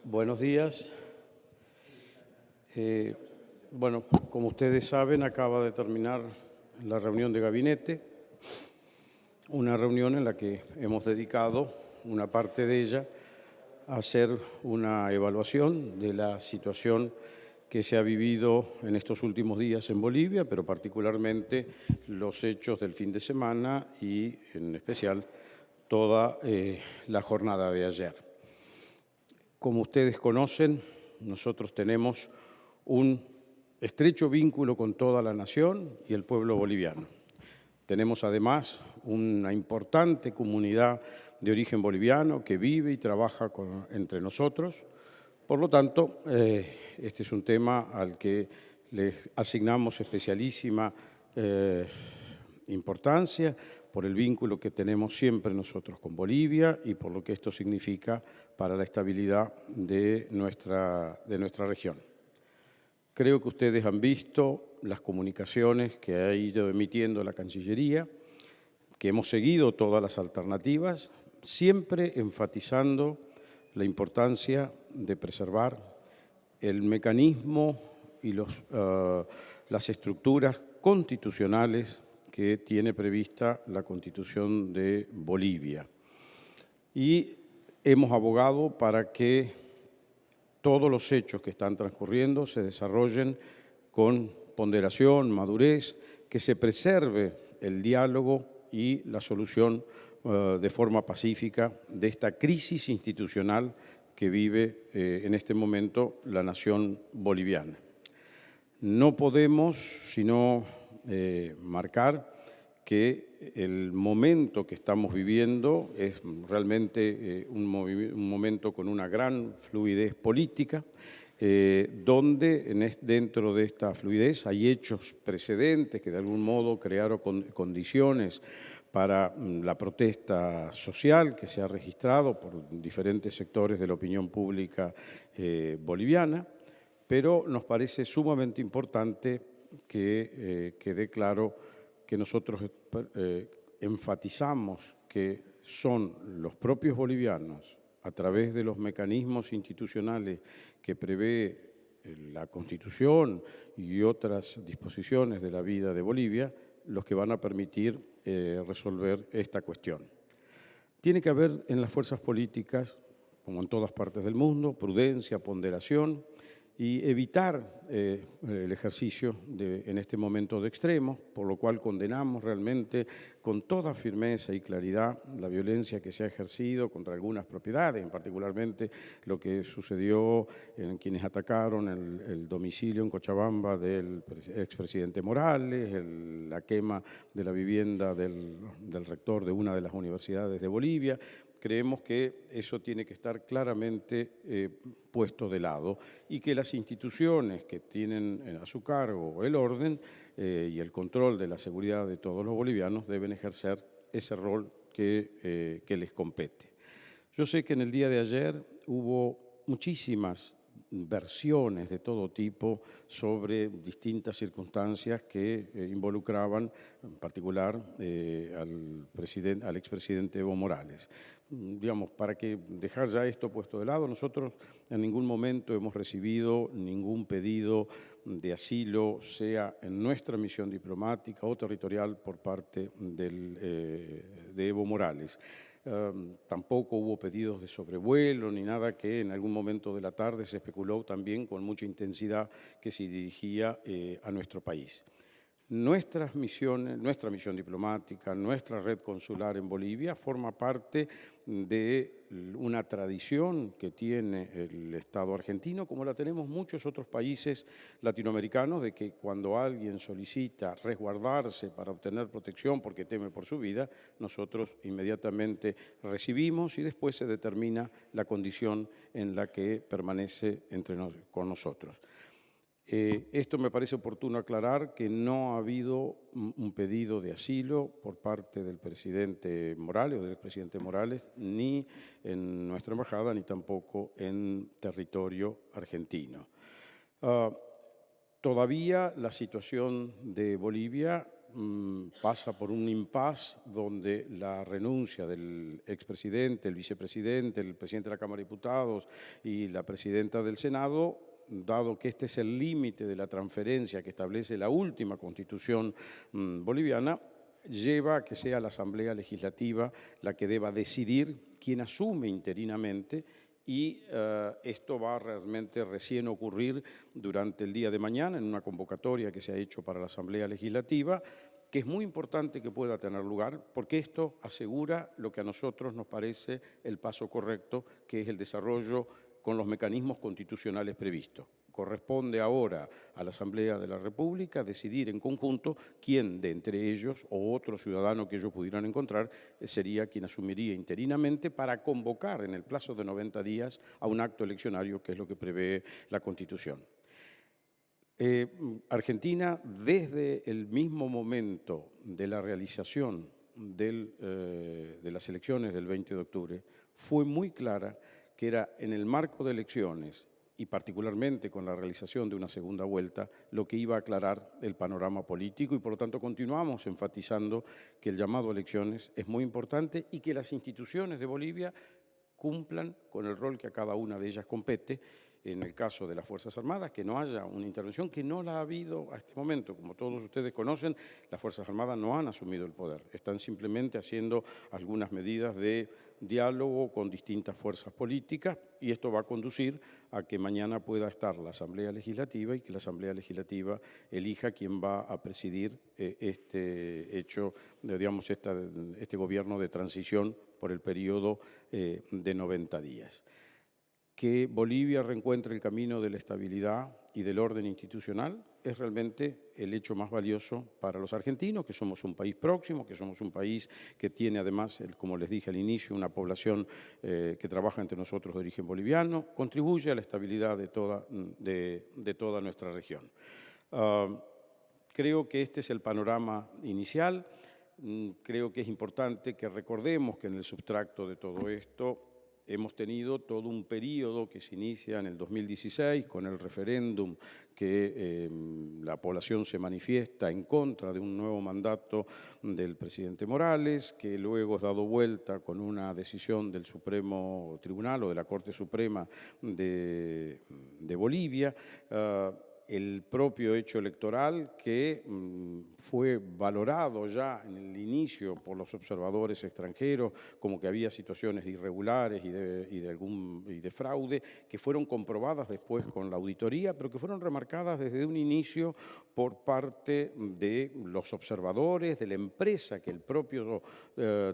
Buenos días. Bueno, como ustedes saben, acaba de terminar la reunión de gabinete, una reunión en la que hemos dedicado una parte de ella a hacer una evaluación de la situación que se ha vivido en estos últimos días en Bolivia, pero particularmente los hechos del fin de semana y, en especial, toda la jornada de ayer. Como ustedes conocen, nosotros tenemos un estrecho vínculo con toda la nación y el pueblo boliviano. Tenemos además una importante comunidad de origen boliviano que vive y trabaja entre nosotros. Por lo tanto, este es un tema al que le asignamos especialísima importancia por el vínculo que tenemos siempre nosotros con Bolivia y por lo que esto significa para la estabilidad de nuestra región. Creo que ustedes han visto las comunicaciones que ha ido emitiendo la Cancillería, que hemos seguido todas las alternativas, siempre enfatizando la importancia de preservar el mecanismo y las estructuras constitucionales que tiene prevista la Constitución de Bolivia. Y hemos abogado para que todos los hechos que están transcurriendo se desarrollen con ponderación, madurez, que se preserve el diálogo y la solución de forma pacífica de esta crisis institucional que vive en este momento la nación boliviana. No podemos sino marcar que el momento que estamos viviendo es realmente un momento con una gran fluidez política, donde dentro de esta fluidez hay hechos precedentes que de algún modo crearon condiciones para la protesta social que se ha registrado por diferentes sectores de la opinión pública boliviana, pero nos parece sumamente importante que quede claro que nosotros enfatizamos que son los propios bolivianos, a través de los mecanismos institucionales que prevé la Constitución y otras disposiciones de la vida de Bolivia, los que van a permitir resolver esta cuestión. Tiene que haber en las fuerzas políticas, como en todas partes del mundo, prudencia, ponderación y evitar el ejercicio en este momento de extremos, por lo cual condenamos realmente con toda firmeza y claridad la violencia que se ha ejercido contra algunas propiedades, particularmente lo que sucedió en quienes atacaron el domicilio en Cochabamba del expresidente Morales, la quema de la vivienda del rector de una de las universidades de Bolivia. Creemos que eso tiene que estar claramente puesto de lado y que las instituciones que tienen a su cargo el orden y el control de la seguridad de todos los bolivianos deben ejercer ese rol que les compete. Yo sé que en el día de ayer hubo muchísimas versiones de todo tipo sobre distintas circunstancias que involucraban en particular al expresidente Evo Morales. Digamos, para que dejar ya esto puesto de lado, nosotros en ningún momento hemos recibido ningún pedido de asilo, sea en nuestra misión diplomática o territorial por parte de Evo Morales. Tampoco hubo pedidos de sobrevuelo ni nada que en algún momento de la tarde se especuló también con mucha intensidad que se dirigía a nuestro país. Nuestras misiones, nuestra misión diplomática, nuestra red consular en Bolivia forma parte de una tradición que tiene el Estado argentino, como la tenemos muchos otros países latinoamericanos, de que cuando alguien solicita resguardarse para obtener protección porque teme por su vida, nosotros inmediatamente recibimos y después se determina la condición en la que permanece con nosotros. Esto me parece oportuno aclarar que no ha habido un pedido de asilo por parte del presidente Morales o del expresidente Morales, ni en nuestra embajada, ni tampoco en territorio argentino. Todavía la situación de Bolivia pasa por un impasse donde la renuncia del expresidente, el vicepresidente, el presidente de la Cámara de Diputados y la presidenta del Senado, dado que este es el límite de la transferencia que establece la última Constitución boliviana, lleva a que sea la Asamblea Legislativa la que deba decidir quién asume interinamente, y esto va a realmente recién ocurrir durante el día de mañana en una convocatoria que se ha hecho para la Asamblea Legislativa, que es muy importante que pueda tener lugar, porque esto asegura lo que a nosotros nos parece el paso correcto, que es el desarrollo con los mecanismos constitucionales previstos. Corresponde ahora a la Asamblea de la República decidir en conjunto quién de entre ellos o otro ciudadano que ellos pudieran encontrar sería quien asumiría interinamente para convocar en el plazo de 90 días a un acto eleccionario, que es lo que prevé la Constitución. Argentina, desde el mismo momento de la realización de las elecciones del 20 de octubre, fue muy clara que era en el marco de elecciones y particularmente con la realización de una segunda vuelta, lo que iba a aclarar el panorama político, y por lo tanto continuamos enfatizando que el llamado a elecciones es muy importante y que las instituciones de Bolivia cumplan con el rol que a cada una de ellas compete. En el caso de las Fuerzas Armadas, que no haya una intervención, que no la ha habido a este momento. Como todos ustedes conocen, las Fuerzas Armadas no han asumido el poder, están simplemente haciendo algunas medidas de diálogo con distintas fuerzas políticas, y esto va a conducir a que mañana pueda estar la Asamblea Legislativa y que la Asamblea Legislativa elija quién va a presidir este hecho, digamos, este gobierno de transición por el periodo de 90 días. Que Bolivia reencuentre el camino de la estabilidad y del orden institucional es realmente el hecho más valioso para los argentinos, que somos un país próximo, que somos un país que tiene además, como les dije al inicio, una población que trabaja entre nosotros de origen boliviano, contribuye a la estabilidad de toda nuestra región. Creo que este es el panorama inicial. Creo que es importante que recordemos que en el subtracto de todo esto hemos tenido todo un periodo que se inicia en el 2016 con el referéndum que la población se manifiesta en contra de un nuevo mandato del presidente Morales, que luego es dado vuelta con una decisión del Supremo Tribunal o de la Corte Suprema de Bolivia. El propio hecho electoral que fue valorado ya en el inicio por los observadores extranjeros como que había situaciones irregulares y de fraude, que fueron comprobadas después con la auditoría, pero que fueron remarcadas desde un inicio por parte de los observadores, de la empresa que el propio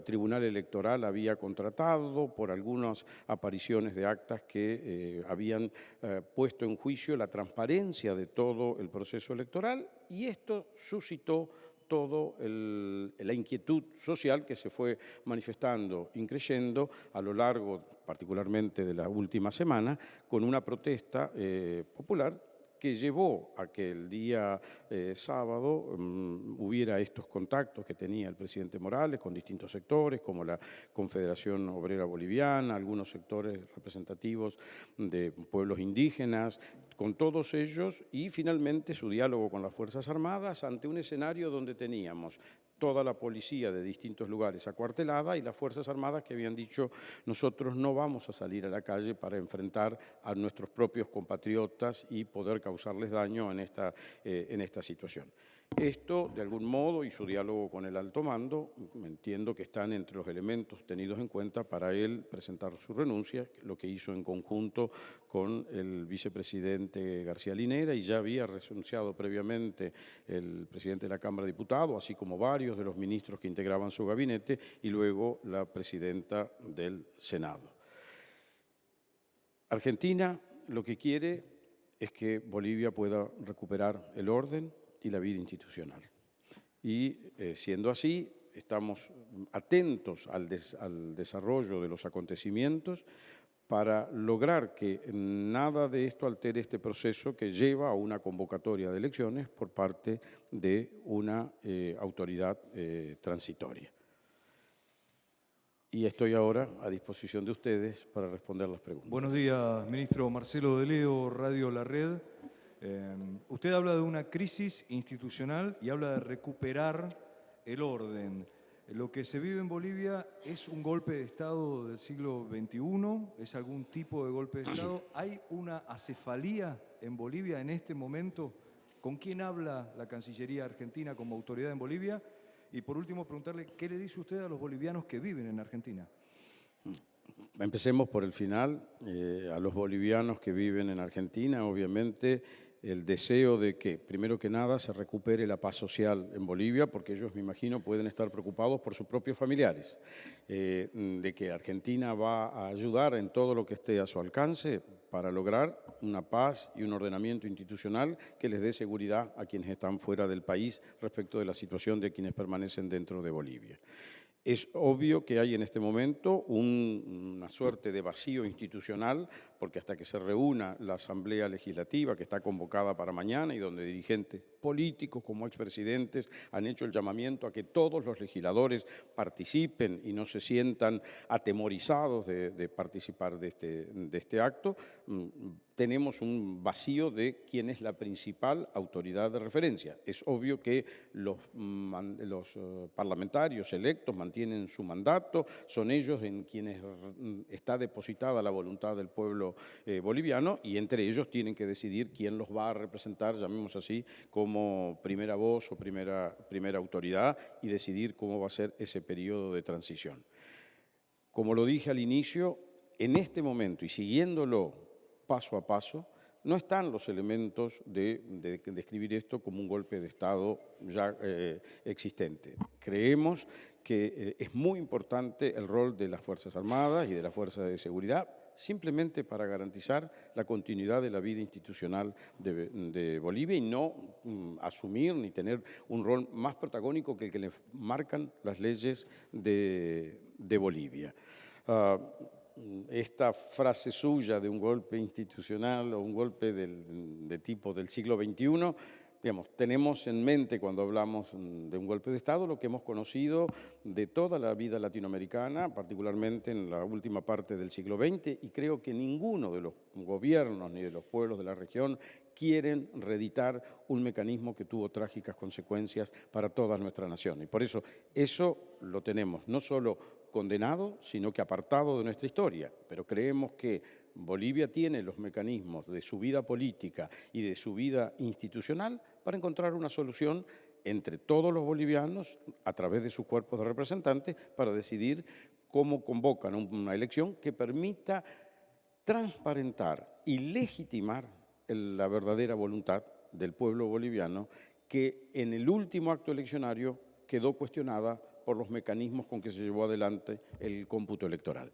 Tribunal Electoral había contratado, por algunas apariciones de actas que habían puesto en juicio la transparencia de todo el proceso electoral, y esto suscitó toda la inquietud social que se fue manifestando, increyendo a lo largo, particularmente de la última semana, con una protesta popular que llevó a que el día sábado hubiera estos contactos que tenía el presidente Morales con distintos sectores, como la Confederación Obrera Boliviana, algunos sectores representativos de pueblos indígenas, con todos ellos, y finalmente su diálogo con las Fuerzas Armadas ante un escenario donde teníamos toda la policía de distintos lugares acuartelada y las Fuerzas Armadas que habían dicho: nosotros no vamos a salir a la calle para enfrentar a nuestros propios compatriotas y poder causarles daño en esta situación. Esto, de algún modo, y su diálogo con el alto mando, entiendo que están entre los elementos tenidos en cuenta para él presentar su renuncia, lo que hizo en conjunto con el vicepresidente García Linera, y ya había renunciado previamente el presidente de la Cámara de Diputados, así como varios de los ministros que integraban su gabinete, y luego la presidenta del Senado. Argentina lo que quiere es que Bolivia pueda recuperar el orden y la vida institucional. Y siendo así, estamos atentos al desarrollo de los acontecimientos para lograr que nada de esto altere este proceso que lleva a una convocatoria de elecciones por parte de una autoridad transitoria. Y estoy ahora a disposición de ustedes para responder las preguntas. Buenos días, ministro. Marcelo de Leo, Radio La Red. Usted habla de una crisis institucional y habla de recuperar el orden. Lo que se vive en Bolivia es un golpe de Estado del siglo XXI, es algún tipo de golpe de Estado. ¿Hay una acefalía en Bolivia en este momento? ¿Con quién habla la Cancillería Argentina como autoridad en Bolivia? Y por último, preguntarle, ¿qué le dice usted a los bolivianos que viven en Argentina? Empecemos por el final. A los bolivianos que viven en Argentina, obviamente, el deseo de que, primero que nada, se recupere la paz social en Bolivia, porque ellos, me imagino, pueden estar preocupados por sus propios familiares, de que Argentina va a ayudar en todo lo que esté a su alcance para lograr una paz y un ordenamiento institucional que les dé seguridad a quienes están fuera del país respecto de la situación de quienes permanecen dentro de Bolivia. Es obvio que hay en este momento una suerte de vacío institucional, porque hasta que se reúna la Asamblea Legislativa, que está convocada para mañana y donde dirigentes políticos como expresidentes han hecho el llamamiento a que todos los legisladores participen y no se sientan atemorizados de participar de este acto, tenemos un vacío de quién es la principal autoridad de referencia. Es obvio que los parlamentarios electos mantienen su mandato, son ellos en quienes está depositada la voluntad del pueblo boliviano y entre ellos tienen que decidir quién los va a representar, llamemos así, como primera voz o primera autoridad y decidir cómo va a ser ese periodo de transición. Como lo dije al inicio, en este momento y siguiéndolo paso a paso, no están los elementos de describir esto como un golpe de Estado ya existente. Creemos que es muy importante el rol de las Fuerzas Armadas y de las Fuerzas de Seguridad, simplemente para garantizar la continuidad de la vida institucional de Bolivia y no asumir ni tener un rol más protagónico que el que le marcan las leyes de Bolivia. Esta frase suya de un golpe institucional o un golpe de tipo del siglo XXI, digamos, tenemos en mente cuando hablamos de un golpe de Estado lo que hemos conocido de toda la vida latinoamericana, particularmente en la última parte del siglo XX, y creo que ninguno de los gobiernos ni de los pueblos de la región quieren reeditar un mecanismo que tuvo trágicas consecuencias para toda nuestra nación. Y por eso lo tenemos no solo condenado, sino que apartado de nuestra historia. Pero creemos que Bolivia tiene los mecanismos de su vida política y de su vida institucional para encontrar una solución entre todos los bolivianos a través de sus cuerpos de representantes para decidir cómo convocan una elección que permita transparentar y legitimar la verdadera voluntad del pueblo boliviano que en el último acto eleccionario quedó cuestionada por los mecanismos con que se llevó adelante el cómputo electoral.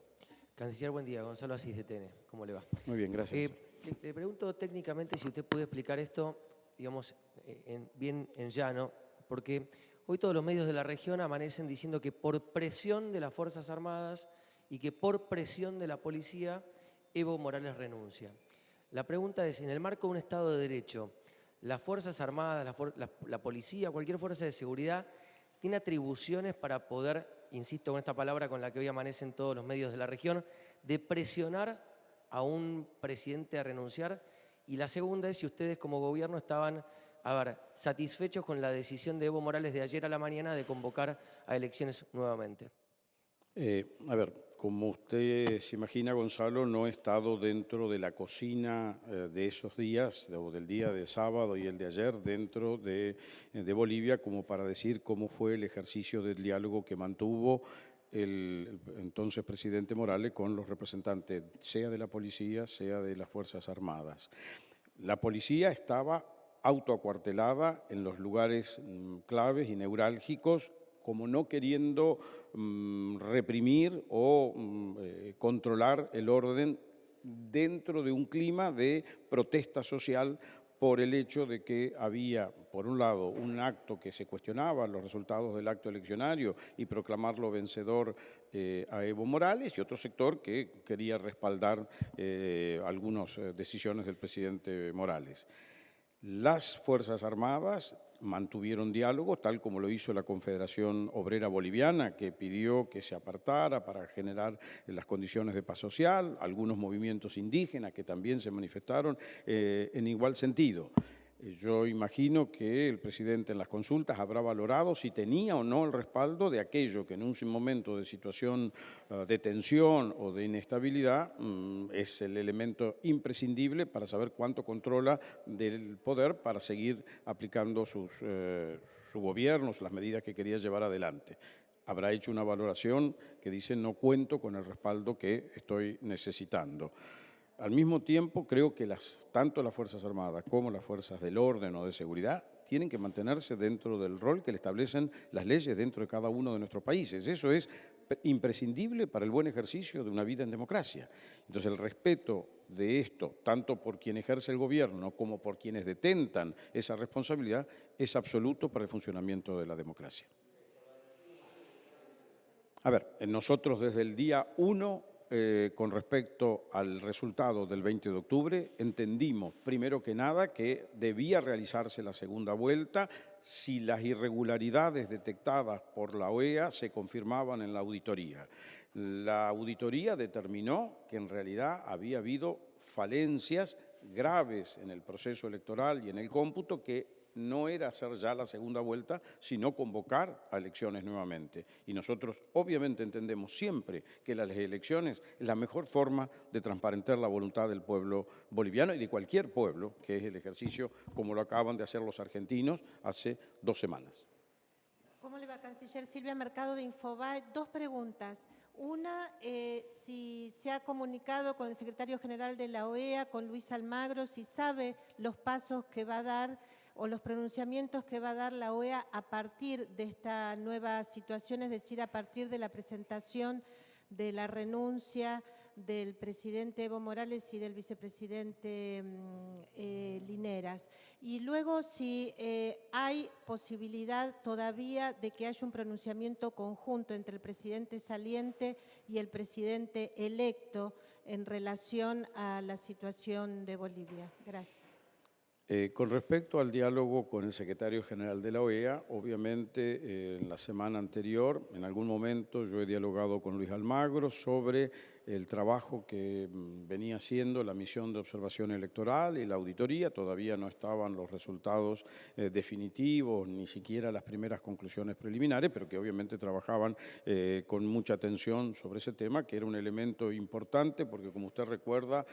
Canciller, buen día. Gonzalo Asís, de TN. ¿Cómo le va? Muy bien, gracias. Le pregunto técnicamente si usted puede explicar esto, digamos, bien en llano, porque hoy todos los medios de la región amanecen diciendo que por presión de las Fuerzas Armadas y que por presión de la policía, Evo Morales renuncia. La pregunta es, en el marco de un Estado de Derecho, ¿las Fuerzas Armadas, la policía, cualquier fuerza de seguridad, tiene atribuciones para poder, insisto con esta palabra con la que hoy amanecen todos los medios de la región, de presionar a un presidente a renunciar? Y la segunda es si ustedes como gobierno estaban, satisfechos con la decisión de Evo Morales de ayer a la mañana de convocar a elecciones nuevamente. Como usted se imagina, Gonzalo, no he estado dentro de la cocina de esos días, o del día de sábado y el de ayer, dentro de Bolivia, como para decir cómo fue el ejercicio del diálogo que mantuvo el entonces presidente Morales con los representantes, sea de la policía, sea de las Fuerzas Armadas. La policía estaba autoacuartelada en los lugares claves y neurálgicos, como no queriendo reprimir o controlar el orden dentro de un clima de protesta social por el hecho de que había, por un lado, un acto que se cuestionaba los resultados del acto eleccionario y proclamarlo vencedor a Evo Morales, y otro sector que quería respaldar algunas decisiones del presidente Morales. Las Fuerzas Armadas mantuvieron diálogo, tal como lo hizo la Confederación Obrera Boliviana, que pidió que se apartara para generar las condiciones de paz social, algunos movimientos indígenas que también se manifestaron en igual sentido. Yo imagino que el presidente en las consultas habrá valorado si tenía o no el respaldo de aquello que en un momento de situación de tensión o de inestabilidad es el elemento imprescindible para saber cuánto controla del poder para seguir aplicando su gobierno, las medidas que quería llevar adelante. Habrá hecho una valoración que dice no cuento con el respaldo que estoy necesitando. Al mismo tiempo, creo que tanto las Fuerzas Armadas como las fuerzas del orden o de seguridad tienen que mantenerse dentro del rol que le establecen las leyes dentro de cada uno de nuestros países. Eso es imprescindible para el buen ejercicio de una vida en democracia. Entonces, el respeto de esto, tanto por quien ejerce el gobierno como por quienes detentan esa responsabilidad, es absoluto para el funcionamiento de la democracia. A ver, nosotros desde el día 1, con respecto al resultado del 20 de octubre, entendimos, primero que nada, que debía realizarse la segunda vuelta si las irregularidades detectadas por la OEA se confirmaban en la auditoría. La auditoría determinó que en realidad había habido falencias graves en el proceso electoral y en el cómputo que no era hacer ya la segunda vuelta, sino convocar a elecciones nuevamente. Y nosotros obviamente entendemos siempre que las elecciones es la mejor forma de transparentar la voluntad del pueblo boliviano y de cualquier pueblo, que es el ejercicio como lo acaban de hacer los argentinos hace 2 semanas. ¿Cómo le va, canciller? Silvia Mercado de Infobae. 2 preguntas. Una, si se ha comunicado con el secretario general de la OEA, con Luis Almagro, si sabe los pasos que va a dar o los pronunciamientos que va a dar la OEA a partir de esta nueva situación, es decir, a partir de la presentación de la renuncia del presidente Evo Morales y del vicepresidente Lineras. Y luego, si hay posibilidad todavía de que haya un pronunciamiento conjunto entre el presidente saliente y el presidente electo en relación a la situación de Bolivia. Gracias. Con respecto al diálogo con el secretario general de la OEA, obviamente en la semana anterior, en algún momento yo he dialogado con Luis Almagro sobre el trabajo que venía haciendo la misión de observación electoral y la auditoría. Todavía no estaban los resultados definitivos, ni siquiera las primeras conclusiones preliminares, pero que obviamente trabajaban con mucha atención sobre ese tema, que era un elemento importante, porque como usted recuerda,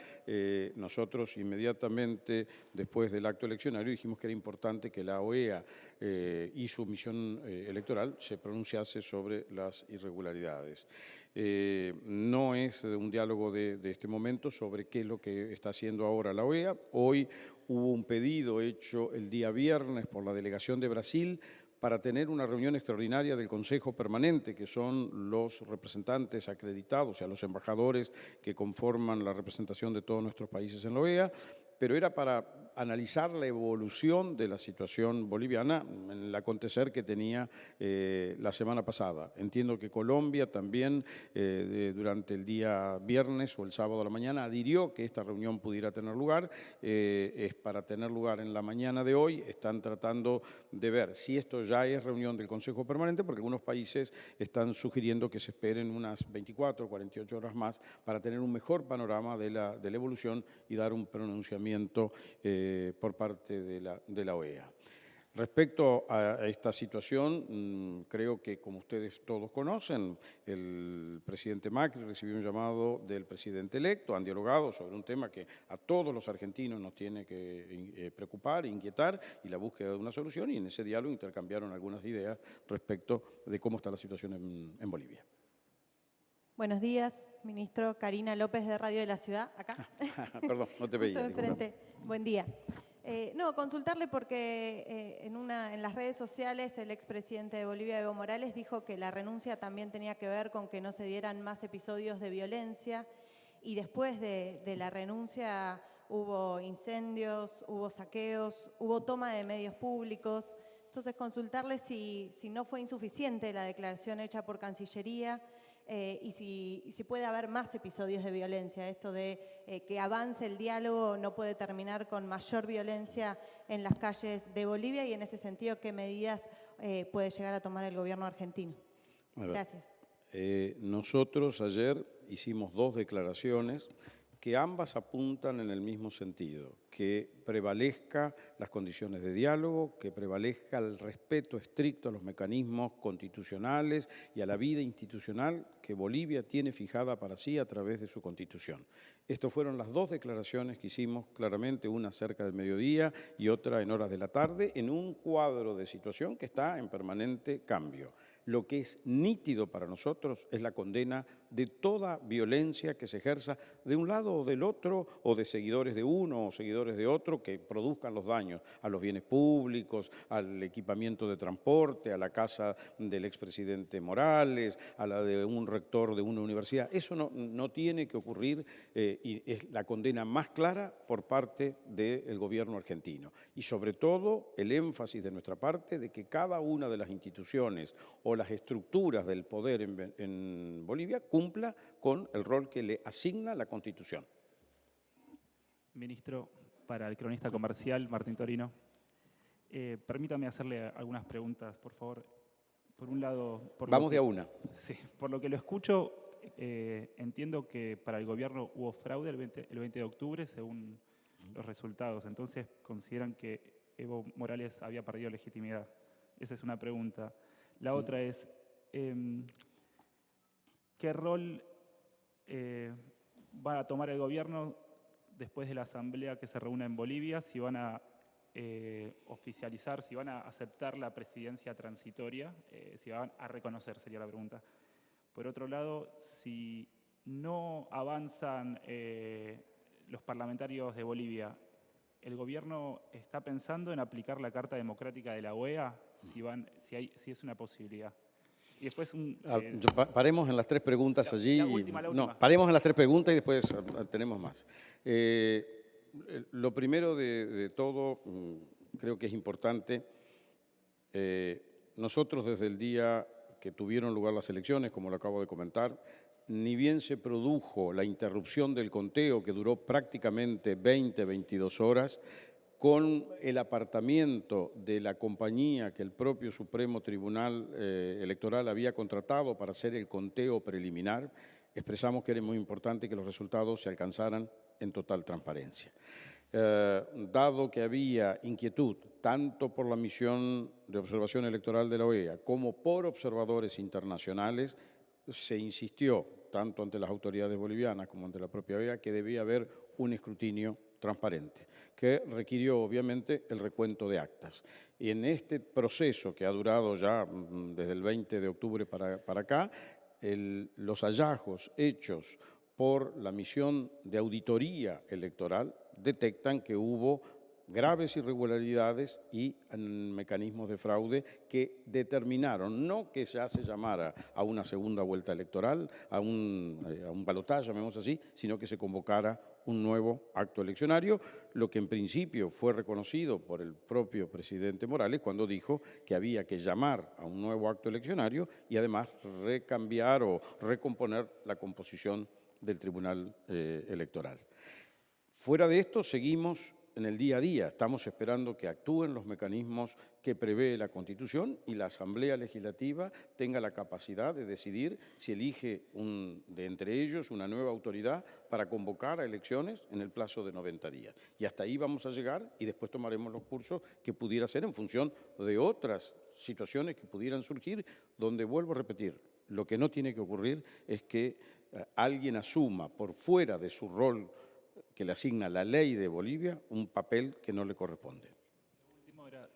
nosotros inmediatamente después del acto eleccionario dijimos que era importante que la OEA y su misión electoral se pronunciase sobre las irregularidades. No es un diálogo de este momento sobre qué es lo que está haciendo ahora la OEA. Hoy hubo un pedido hecho el día viernes por la delegación de Brasil para tener una reunión extraordinaria del Consejo Permanente, que son los representantes acreditados, o sea, los embajadores que conforman la representación de todos nuestros países en la OEA, pero era para analizar la evolución de la situación boliviana en el acontecer que tenía la semana pasada. Entiendo que Colombia también durante el día viernes o el sábado a la mañana adhirió que esta reunión pudiera tener lugar. Es para tener lugar en la mañana de hoy. Están tratando de ver si esto ya es reunión del Consejo Permanente, porque algunos países están sugiriendo que se esperen unas 24 o 48 horas más para tener un mejor panorama de la evolución y dar un pronunciamiento por parte de la OEA. Respecto a esta situación, creo que, como ustedes todos conocen, el presidente Macri recibió un llamado del presidente electo, han dialogado sobre un tema que a todos los argentinos nos tiene que preocupar, inquietar, y la búsqueda de una solución, y en ese diálogo intercambiaron algunas ideas respecto de cómo está la situación en Bolivia. Buenos días, ministro. Karina López de Radio de la Ciudad, acá. Perdón, no te veía. Enfrente. Buen día. No, consultarle porque en las redes sociales el expresidente de Bolivia, Evo Morales, dijo que la renuncia también tenía que ver con que no se dieran más episodios de violencia y después de la renuncia hubo incendios, hubo saqueos, hubo toma de medios públicos. Entonces, consultarle si no fue insuficiente la declaración hecha por Cancillería y si puede haber más episodios de violencia. Esto de que avance el diálogo no puede terminar con mayor violencia en las calles de Bolivia, y en ese sentido, ¿qué medidas puede llegar a tomar el gobierno argentino? A ver, Gracias. nosotros ayer hicimos 2 declaraciones que ambas apuntan en el mismo sentido, que prevalezca las condiciones de diálogo, que prevalezca el respeto estricto a los mecanismos constitucionales y a la vida institucional que Bolivia tiene fijada para sí a través de su Constitución. Estas fueron las 2 declaraciones que hicimos claramente, una cerca del mediodía y otra en horas de la tarde, en un cuadro de situación que está en permanente cambio. Lo que es nítido para nosotros es la condena de toda violencia que se ejerza de un lado o del otro, o de seguidores de uno o seguidores de otro, que produzcan los daños a los bienes públicos, al equipamiento de transporte, a la casa del expresidente Morales, a la de un rector de una universidad. Eso no tiene que ocurrir, y es la condena más clara por parte del gobierno argentino. Y sobre todo el énfasis de nuestra parte de que cada una de las instituciones o las estructuras del poder en Bolivia cumpla con el rol que le asigna la Constitución. Ministro, para el cronista comercial, Martín Torino, permítame hacerle algunas preguntas, por favor. Por un lado... Vamos de a una. Sí, por lo que lo escucho, entiendo que para el gobierno hubo fraude el 20 de octubre, según los resultados. Entonces, ¿consideran que Evo Morales había perdido legitimidad? Esa es una pregunta. La otra es, ¿qué rol va a tomar el gobierno después de la asamblea que se reúne en Bolivia? Si van a oficializar, si van a aceptar la presidencia transitoria, si van a reconocer, sería la pregunta. Por otro lado, si no avanzan los parlamentarios de Bolivia, ¿el gobierno está pensando en aplicar la Carta Democrática de la OEA? Si es una posibilidad. Y después paremos en las 3 preguntas allí. La última. No, paremos en las 3 preguntas y después tenemos más. Lo primero de todo, creo que es importante, nosotros desde el día que tuvieron lugar las elecciones, como lo acabo de comentar, ni bien se produjo la interrupción del conteo, que duró prácticamente 22 horas, con el apartamiento de la compañía que el propio Supremo Tribunal Electoral había contratado para hacer el conteo preliminar, expresamos que era muy importante que los resultados se alcanzaran en total transparencia. Dado que había inquietud tanto por la misión de observación electoral de la OEA como por observadores internacionales, se insistió, tanto ante las autoridades bolivianas como ante la propia OEA, que debía haber un escrutinio transparente, que requirió obviamente el recuento de actas. Y en este proceso que ha durado ya desde el 20 de octubre para acá, los hallazgos hechos por la misión de auditoría electoral detectan que hubo graves irregularidades y mecanismos de fraude que determinaron no que ya se llamara a una segunda vuelta electoral, a un balotaje, llamemos así, sino que se convocara un nuevo acto eleccionario, lo que en principio fue reconocido por el propio presidente Morales cuando dijo que había que llamar a un nuevo acto eleccionario y además recambiar o recomponer la composición del Tribunal Electoral. Fuera de esto, seguimos en el día a día. Estamos esperando que actúen los mecanismos que prevé la Constitución y la Asamblea Legislativa tenga la capacidad de decidir si elige de entre ellos una nueva autoridad para convocar a elecciones en el plazo de 90 días. Y hasta ahí vamos a llegar y después tomaremos los cursos que pudiera ser en función de otras situaciones que pudieran surgir, donde, vuelvo a repetir, lo que no tiene que ocurrir es que alguien asuma por fuera de su rol que le asigna la ley de Bolivia un papel que no le corresponde. Lo último era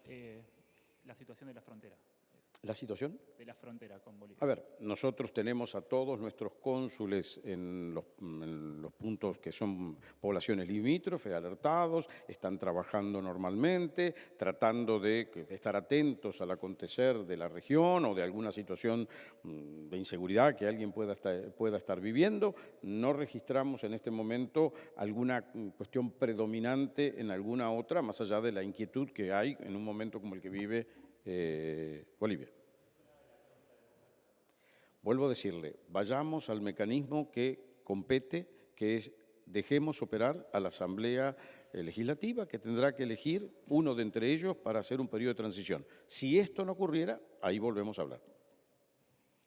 la situación de la frontera. ¿La situación? De la frontera con Bolivia. A ver, nosotros tenemos a todos nuestros cónsules en los puntos que son poblaciones limítrofes, alertados, están trabajando normalmente, tratando de estar atentos al acontecer de la región o de alguna situación de inseguridad que alguien pueda estar viviendo. No registramos en este momento alguna cuestión predominante en alguna otra, más allá de la inquietud que hay en un momento como el que vive Bolivia. vuelvo a decirle, vayamos al mecanismo que compete, que es dejemos operar a la Asamblea Legislativa, que tendrá que elegir uno de entre ellos para hacer un periodo de transición. Si esto no ocurriera, ahí volvemos a hablar.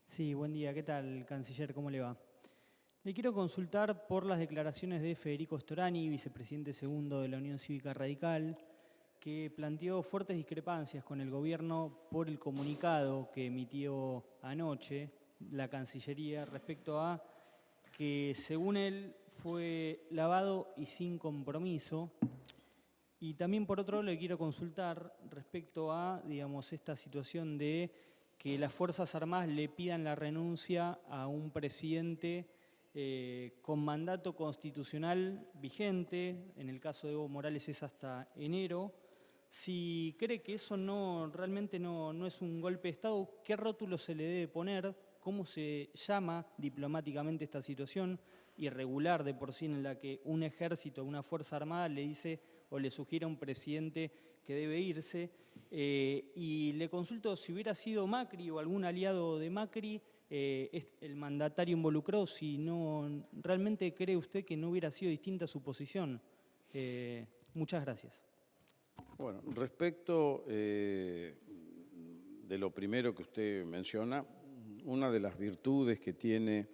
Sí, buen día. ¿Qué tal, canciller? ¿Cómo le va? Le quiero consultar por las declaraciones de Federico Storani, vicepresidente segundo de la Unión Cívica Radical, que planteó fuertes discrepancias con el gobierno por el comunicado que emitió anoche la Cancillería respecto a que, según él, fue lavado y sin compromiso. Y también, por otro lado, le quiero consultar respecto a, digamos, esta situación de que las Fuerzas Armadas le pidan la renuncia a un presidente con mandato constitucional vigente, en el caso de Evo Morales es hasta enero. Si cree que eso realmente no es un golpe de Estado, ¿qué rótulo se le debe poner? ¿Cómo se llama diplomáticamente esta situación irregular de por sí en la que un ejército, una fuerza armada le dice o le sugiere a un presidente que debe irse? Y le consulto si hubiera sido Macri o algún aliado de Macri el mandatario involucrado, si no realmente cree usted que no hubiera sido distinta su posición. Muchas gracias. Bueno, respecto de lo primero que usted menciona, una de las virtudes que tiene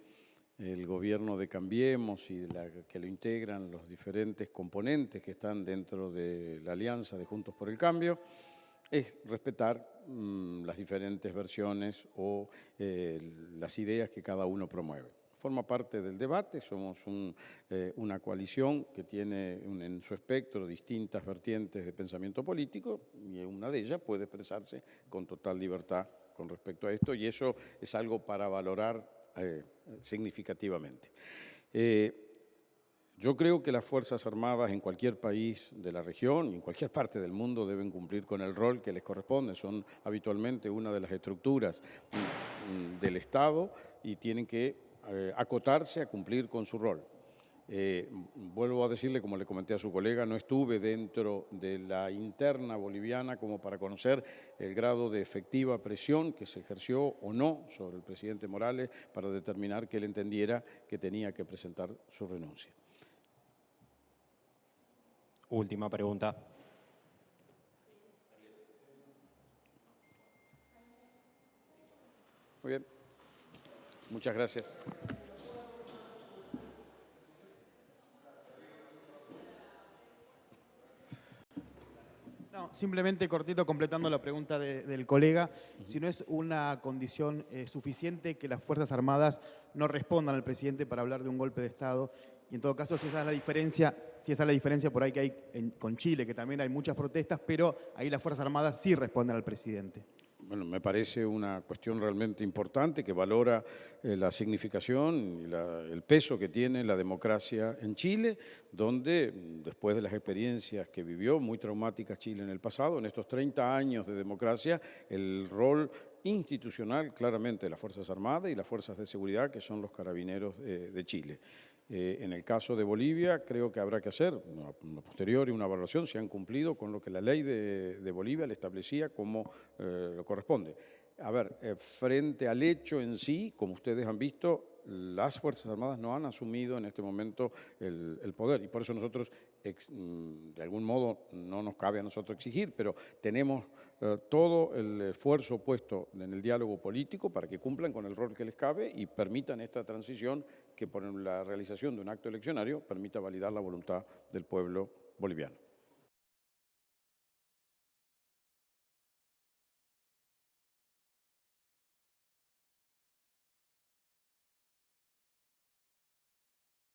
el gobierno de Cambiemos y que lo integran los diferentes componentes que están dentro de la alianza de Juntos por el Cambio es respetar las diferentes versiones o las ideas que cada uno promueve. Forma parte del debate, somos una coalición que tiene en su espectro distintas vertientes de pensamiento político y una de ellas puede expresarse con total libertad con respecto a esto y eso es algo para valorar significativamente. Yo creo que las Fuerzas Armadas en cualquier país de la región y en cualquier parte del mundo deben cumplir con el rol que les corresponde. Son habitualmente una de las estructuras del Estado y tienen que acotarse a cumplir con su rol. Vuelvo a decirle, como le comenté a su colega, no estuve dentro de la interna boliviana como para conocer el grado de efectiva presión que se ejerció o no sobre el presidente Morales para determinar que él entendiera que tenía que presentar su renuncia. Última pregunta. Muy bien. Muchas gracias. No, simplemente cortito, completando la pregunta del colega, si no es una condición suficiente que las Fuerzas Armadas no respondan al presidente para hablar de un golpe de Estado, y en todo caso, si esa es la diferencia por ahí que hay con Chile, que también hay muchas protestas, pero ahí las Fuerzas Armadas sí responden al presidente. Bueno, me parece una cuestión realmente importante que valora la significación y el peso que tiene la democracia en Chile, donde después de las experiencias que vivió, muy traumáticas Chile en el pasado, en estos 30 años de democracia, el rol institucional claramente de las Fuerzas Armadas y las Fuerzas de Seguridad, que son los carabineros de Chile. En el caso de Bolivia, creo que habrá que hacer una posterior y una evaluación si han cumplido con lo que la ley de Bolivia le establecía como lo corresponde. A ver, frente al hecho en sí, como ustedes han visto, las Fuerzas Armadas no han asumido en este momento el poder y por eso nosotros, de algún modo, no nos cabe a nosotros exigir, pero tenemos todo el esfuerzo puesto en el diálogo político para que cumplan con el rol que les cabe y permitan esta transición que por la realización de un acto eleccionario permita validar la voluntad del pueblo boliviano.